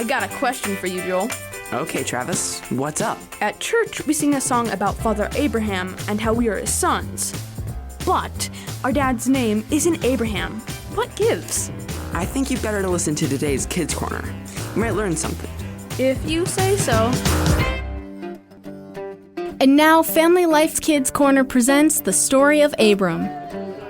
I got a question for you, Joel. Okay, Travis, what's up? At church, we sing a song about Father Abraham and how we are his sons. But our dad's name isn't Abraham. What gives? I think you've better to listen to today's Kids Corner. You might learn something. If you say so. And now, Family Life's Kids Corner presents the story of Abram.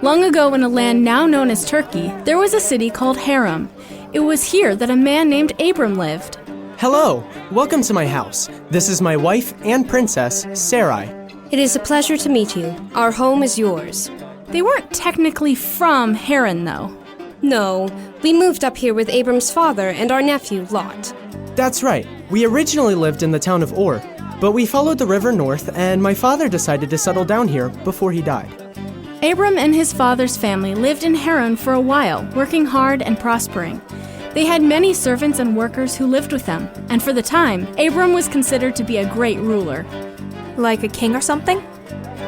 Long ago in a land now known as Turkey, there was a city called Haram. It was here that a man named Abram lived. Hello, welcome to my house. This is my wife and princess, Sarai. It is a pleasure to meet you. Our home is yours. They weren't technically from Haran, though. No, we moved up here with Abram's father and our nephew, Lot. That's right, we originally lived in the town of Ur, but we followed the river north and my father decided to settle down here before he died. Abram and his father's family lived in Haran for a while, working hard and prospering. They had many servants and workers who lived with them, and for the time, Abram was considered to be a great ruler. Like a king or something?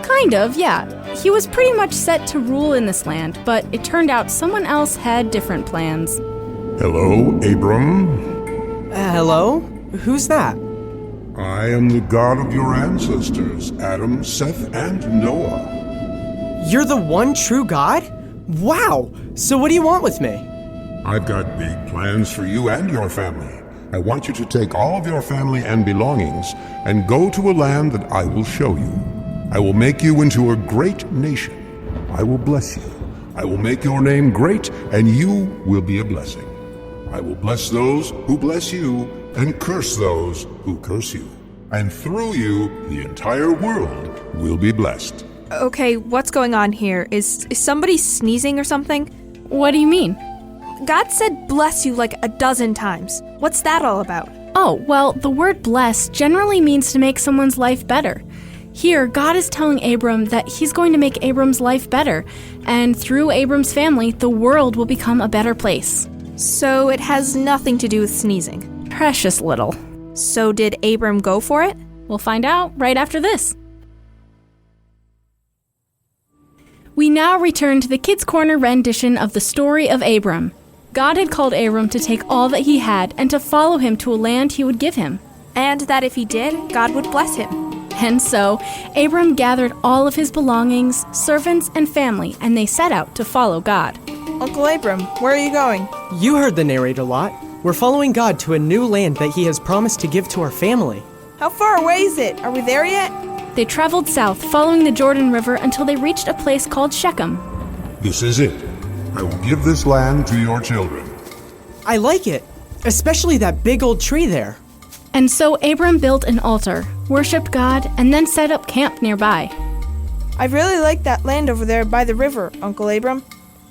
Kind of, yeah. He was pretty much set to rule in this land, but it turned out someone else had different plans. Hello, Abram. Hello? Who's that? I am the God of your ancestors, Adam, Seth, and Noah. You're the one true God? Wow! So what do you want with me? I've got big plans for you and your family. I want you to take all of your family and belongings and go to a land that I will show you. I will make you into a great nation. I will bless you. I will make your name great, and you will be a blessing. I will bless those who bless you, and curse those who curse you. And through you, the entire world will be blessed. Okay, what's going on here? Is somebody sneezing or something? What do you mean? God said bless you like a dozen times. What's that all about? Oh, well, the word bless generally means to make someone's life better. Here, God is telling Abram that he's going to make Abram's life better, and through Abram's family, the world will become a better place. So it has nothing to do with sneezing. Precious little. So did Abram go for it? We'll find out right after this. We now return to the Kids Corner rendition of the story of Abram. God had called Abram to take all that he had and to follow him to a land he would give him. And that if he did, God would bless him. And so, Abram gathered all of his belongings, servants, and family, and they set out to follow God. Uncle Abram, where are you going? You heard the narrator, Lot. We're following God to a new land that he has promised to give to our family. How far away is it? Are we there yet? They traveled south, following the Jordan River until they reached a place called Shechem. This is it. I will give this land to your children. I like it, especially that big old tree there. And so Abram built an altar, worshipped God, and then set up camp nearby. I really like that land over there by the river, Uncle Abram.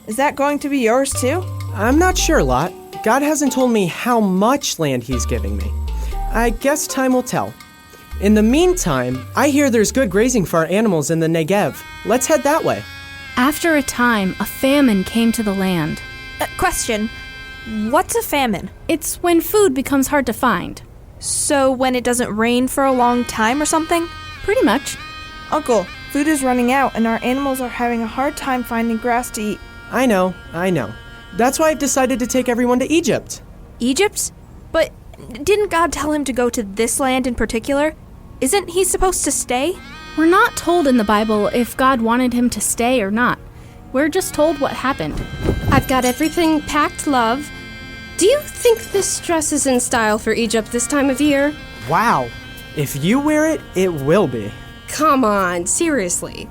Is that going to be yours too? I'm not sure, Lot. God hasn't told me how much land he's giving me. I guess time will tell. In the meantime, I hear there's good grazing for our animals in the Negev. Let's head that way. After a time, a famine came to the land. Question. What's a famine? It's when food becomes hard to find. So when it doesn't rain for a long time or something? Pretty much. Uncle, food is running out and our animals are having a hard time finding grass to eat. I know. That's why I've decided to take everyone to Egypt. Egypt? But didn't God tell him to go to this land in particular? Isn't he supposed to stay? We're not told in the Bible if God wanted him to stay or not. We're just told what happened. I've got everything packed, love. Do you think this dress is in style for Egypt this time of year? Wow. If you wear it, it will be. Come on, seriously.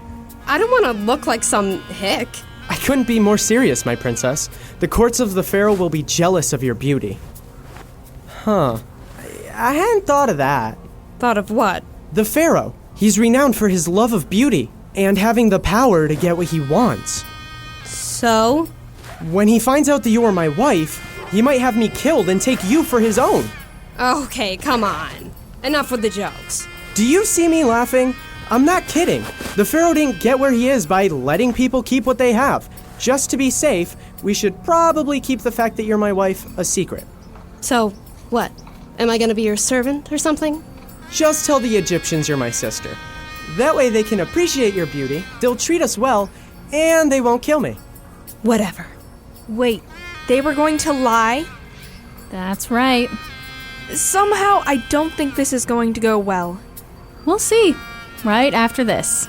I don't want to look like some hick. I couldn't be more serious, my princess. The courts of the Pharaoh will be jealous of your beauty. Huh. I hadn't thought of that. Thought of what? The Pharaoh. He's renowned for his love of beauty and having the power to get what he wants. So? When he finds out that you are my wife, he might have me killed and take you for his own. Okay, come on. Enough with the jokes. Do you see me laughing? I'm not kidding. The Pharaoh didn't get where he is by letting people keep what they have. Just to be safe, we should probably keep the fact that you're my wife a secret. So, what? Am I gonna be your servant or something? Just tell the Egyptians you're my sister. That way they can appreciate your beauty, they'll treat us well, and they won't kill me. Whatever. Wait, they were going to lie? That's right. Somehow, I don't think this is going to go well. We'll see, right after this.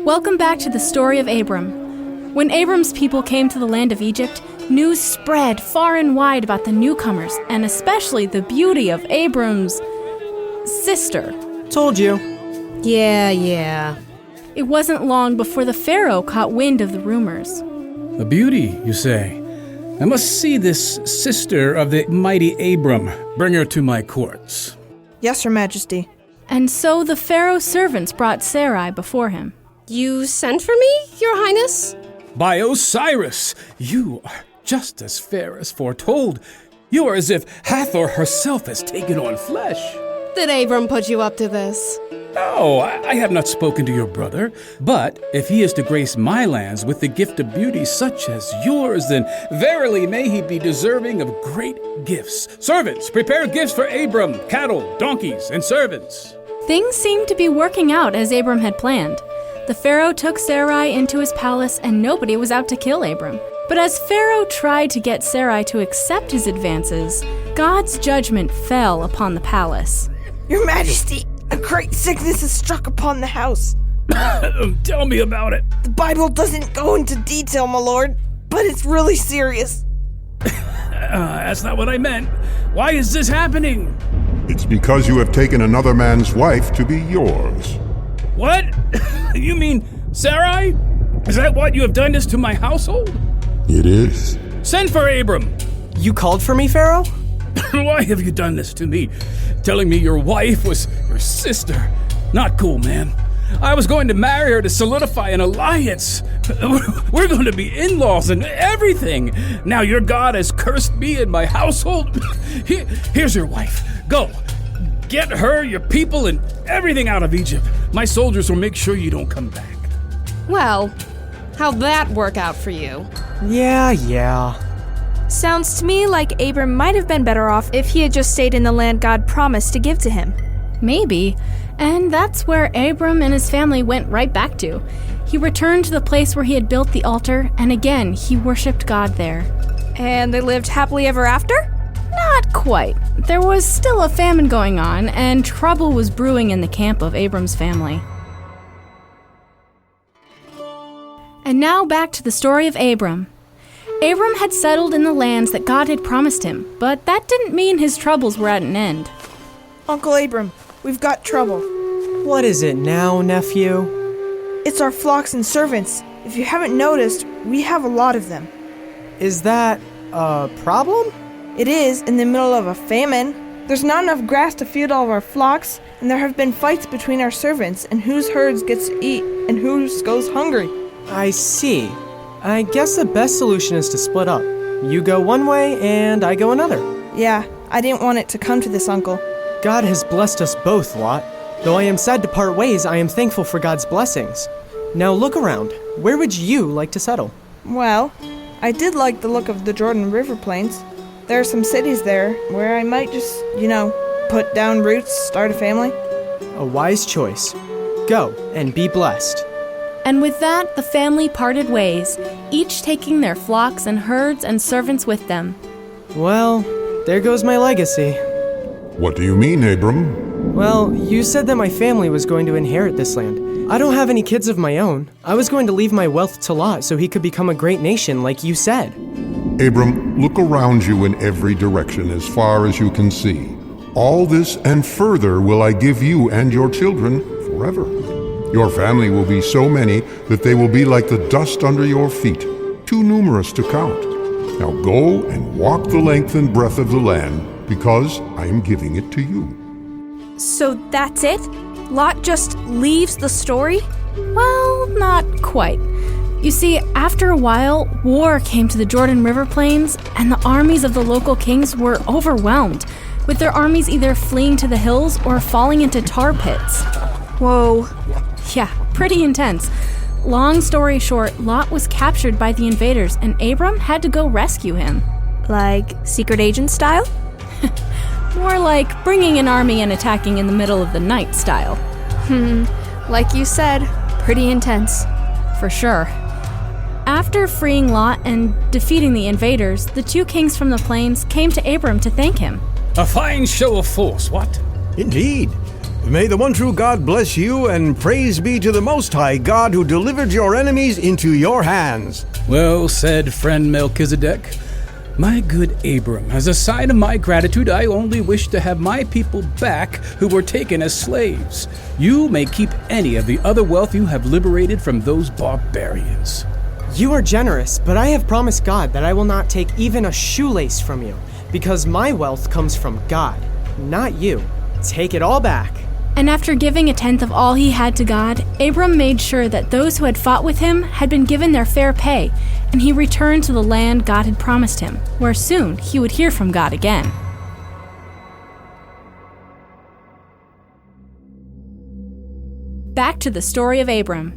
Welcome back to the story of Abram. When Abram's people came to the land of Egypt, news spread far and wide about the newcomers, and especially the beauty of Abram's sister. Told you. Yeah. It wasn't long before the Pharaoh caught wind of the rumors. A beauty, you say? I must see this sister of the mighty Abram. Bring her to my courts. Yes, Your Majesty. And so the Pharaoh's servants brought Sarai before him. You sent for me, Your Highness? By Osiris, you are just as fair as foretold. You are as if Hathor herself has taken on flesh. Did Abram put you up to this? No, I have not spoken to your brother, but if he is to grace my lands with the gift of beauty such as yours, then verily may he be deserving of great gifts. Servants, prepare gifts for Abram, cattle, donkeys, and servants. Things seemed to be working out as Abram had planned. The Pharaoh took Sarai into his palace, and nobody was out to kill Abram. But as Pharaoh tried to get Sarai to accept his advances, God's judgment fell upon the palace. Your Majesty, a great sickness has struck upon the house. Tell me about it. The Bible doesn't go into detail, my lord, but it's really serious. That's not what I meant. Why is this happening? It's because you have taken another man's wife to be yours. What? You mean Sarai? Is that what you have done this to my household? It is. Send for Abram. You called for me, Pharaoh? Why have you done this to me? Telling me your wife was your sister. Not cool, man. I was going to marry her to solidify an alliance. We're going to be in-laws and everything. Now your God has cursed me and my household. Here's your wife. Go. Get her, your people, and everything out of Egypt. My soldiers will make sure you don't come back. Well, how'd that work out for you? Yeah. Sounds to me like Abram might have been better off if he had just stayed in the land God promised to give to him. Maybe. And that's where Abram and his family went right back to. He returned to the place where he had built the altar, and again, he worshipped God there. And they lived happily ever after? Not quite. There was still a famine going on, and trouble was brewing in the camp of Abram's family. And now back to the story of Abram. Abram had settled in the lands that God had promised him, but that didn't mean his troubles were at an end. Uncle Abram, we've got trouble. What is it now, nephew? It's our flocks and servants. If you haven't noticed, we have a lot of them. Is that a problem? It is in the middle of a famine. There's not enough grass to feed all of our flocks, and there have been fights between our servants and whose herds gets to eat and whose goes hungry. I see. I guess the best solution is to split up. You go one way and I go another. Yeah, I didn't want it to come to this, Uncle. God has blessed us both, Lot. Though I am sad to part ways, I am thankful for God's blessings. Now look around. Where would you like to settle? Well, I did like the look of the Jordan River Plains. There are some cities there where I might just, put down roots, start a family. A wise choice. Go and be blessed. And with that, the family parted ways, each taking their flocks and herds and servants with them. Well, there goes my legacy. What do you mean, Abram? Well, you said that my family was going to inherit this land. I don't have any kids of my own. I was going to leave my wealth to Lot so he could become a great nation like you said. Abram, look around you in every direction as far as you can see. All this and further will I give you and your children forever. Your family will be so many that they will be like the dust under your feet, too numerous to count. Now go and walk the length and breadth of the land, because I am giving it to you. So that's it? Lot just leaves the story? Well, not quite. You see, after a while, war came to the Jordan River Plains, and the armies of the local kings were overwhelmed, with their armies either fleeing to the hills or falling into tar pits. Whoa. Yeah, pretty intense. Long story short, Lot was captured by the invaders, and Abram had to go rescue him. Like secret agent style? More like bringing an army and attacking in the middle of the night style. Like you said, pretty intense. For sure. After After freeing Lot and defeating the invaders, the two kings from the plains came to Abram to thank him. A fine show of force, what? Indeed. May the one true God bless you, and praise be to the Most High God who delivered your enemies into your hands. Well said, friend Melchizedek. My good Abram, as a sign of my gratitude, I only wish to have my people back who were taken as slaves. You may keep any of the other wealth you have liberated from those barbarians. You are generous, but I have promised God that I will not take even a shoelace from you, because my wealth comes from God, not you. Take it all back. And after giving a tenth of all he had to God, Abram made sure that those who had fought with him had been given their fair pay, and he returned to the land God had promised him, where soon he would hear from God again. Back to the story of Abram.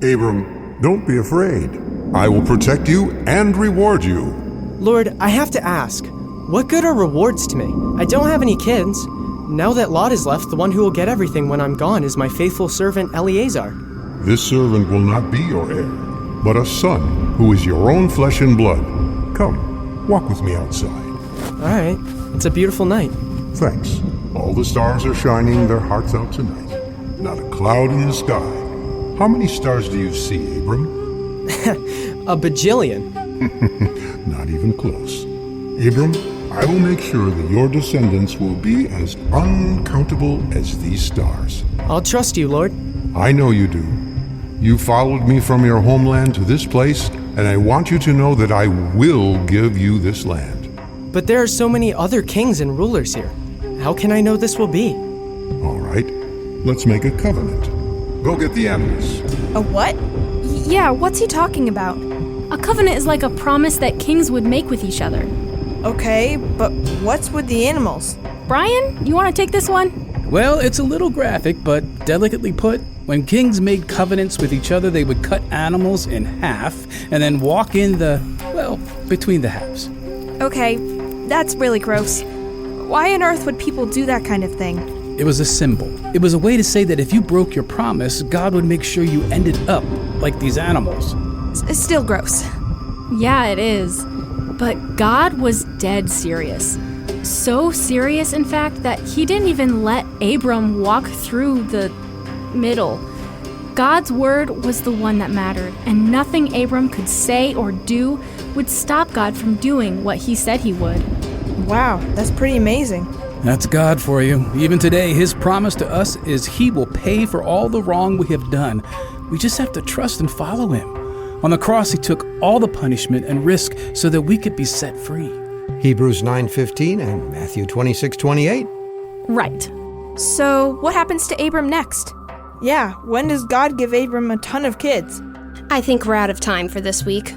Abram, don't be afraid. I will protect you and reward you. Lord, I have to ask, what good are rewards to me? I don't have any kids. Now that Lot is left, the one who will get everything when I'm gone is my faithful servant Eleazar. This servant will not be your heir, but a son who is your own flesh and blood. Come, walk with me outside. All right, it's a beautiful night. Thanks. All the stars are shining their hearts out tonight. Not a cloud in the sky. How many stars do you see, Abram? A bajillion. Not even close. Abram, I will make sure that your descendants will be as uncountable as these stars. I'll trust you, Lord. I know you do. You followed me from your homeland to this place, and I want you to know that I will give you this land. But there are so many other kings and rulers here. How can I know this will be? All right, let's make a covenant. Go get the animals. A what? Yeah, what's he talking about? A covenant is like a promise that kings would make with each other. Okay, but what's with the animals? Brian, you want to take this one? Well, it's a little graphic, but delicately put, when kings made covenants with each other, they would cut animals in half and then walk in between the halves. Okay, that's really gross. Why on earth would people do that kind of thing? It was a symbol. It was a way to say that if you broke your promise, God would make sure you ended up like these animals. Still gross. Yeah, it is. But God was dead serious. So serious, in fact, that he didn't even let Abram walk through the middle. God's word was the one that mattered, and nothing Abram could say or do would stop God from doing what he said he would. Wow, that's pretty amazing. That's God for you. Even today, his promise to us is he will pay for all the wrong we have done. We just have to trust and follow him. On the cross, he took all the punishment and risk so that we could be set free. Hebrews 9:15 and Matthew 26:28. Right. So, what happens to Abram next? Yeah, when does God give Abram a ton of kids? I think we're out of time for this week.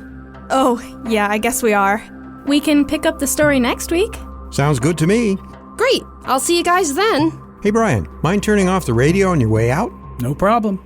Oh, yeah, I guess we are. We can pick up the story next week. Sounds good to me. Great. I'll see you guys then. Hey, Brian, mind turning off the radio on your way out? No problem.